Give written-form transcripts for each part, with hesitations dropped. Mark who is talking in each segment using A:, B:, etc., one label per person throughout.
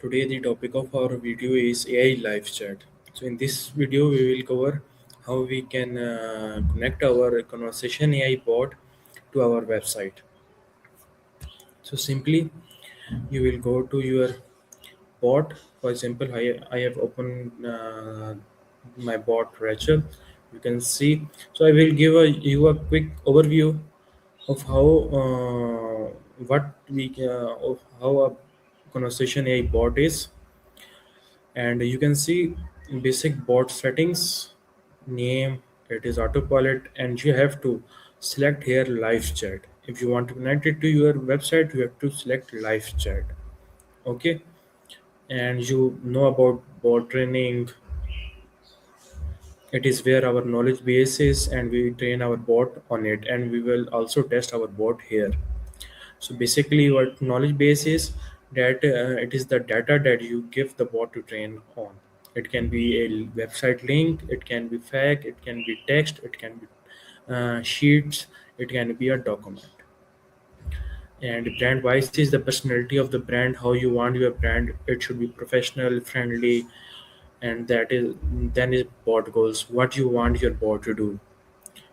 A: Today the topic of our video is AI live chat. So in this video we will cover how we can connect our conversation AI bot to our website. So simply you will go to your bot. For example, I have opened my bot Rachel. You can see. So I will give you a quick overview of how what we of how a conversation AI bot is, and you can see basic bot settings, name, it is autopilot, and you have to select here live chat. If you want to connect it to your website, you have to select live chat. Okay, and you know about bot training. It is where our knowledge base is, and we train our bot on it, and we will also test our bot here. So basically, what knowledge base is, that it is the data that you give the bot to train on. It can be a website link, it can be fact, it can be text, it can be sheets, it can be a document. And brand wise is the personality of the brand, how you want your brand. It should be professional, friendly, and that is then is bot goals. What you want your bot to do.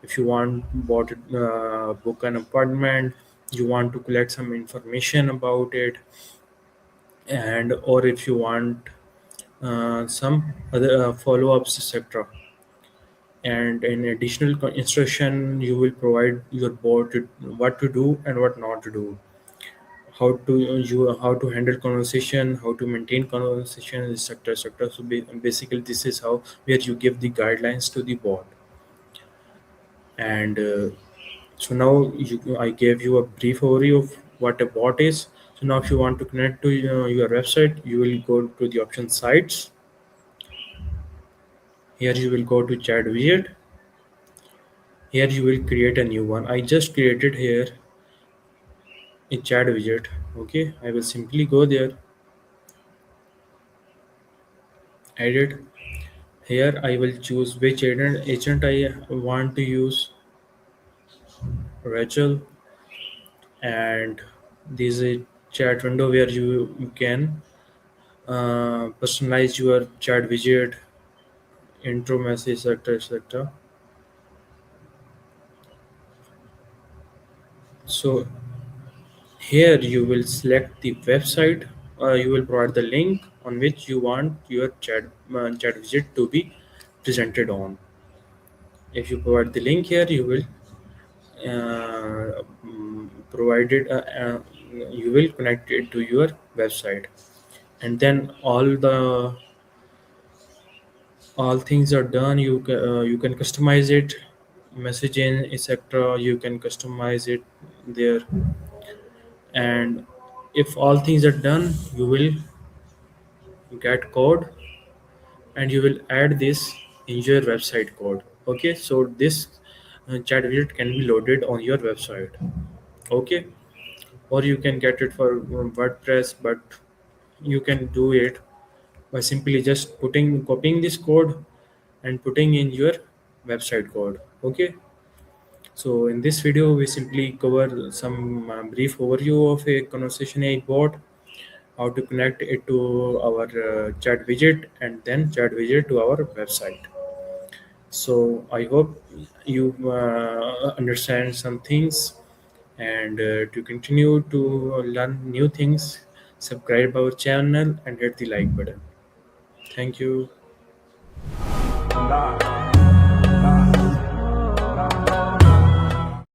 A: If you want bot to book an appointment, you want to collect some information about it, and or if you want some other follow-ups, etc. And in additional instruction, you will provide your bot to, what to do and what not to do, how to handle conversation, how to maintain conversation, etc, etc. So basically this is how where you give the guidelines to the bot. And so now I gave you a brief overview of what a bot is. So now if you want to connect to your website, you will go to the option sites. Here you will go to chat widget. Here you will create a new one. I just created here a chat widget. Okay, I will simply go there, edit. Here I will choose which agent I want to use, Rachel. And this is a chat window where you can personalize your chat widget, intro message, etc, etc. So here you will select the website. You will provide the link on which you want your chat widget to be presented on. If you provide the link here, you will provided you will connect it to your website, and then all things are done. You can customize it, messaging, etc. You can customize it there. And if all things are done, you will get code, and you will add this in your website code. Okay, so this chat widget can be loaded on your website. Okay, or you can get it for WordPress, but you can do it by simply just copying this code and putting in your website code. Okay, so in this video we simply cover some brief overview of a conversation AI bot, how to connect it to our chat widget, and then chat widget to our website. So I hope you understand some things, and to continue to learn new things, subscribe our channel and hit the like button. Thank you.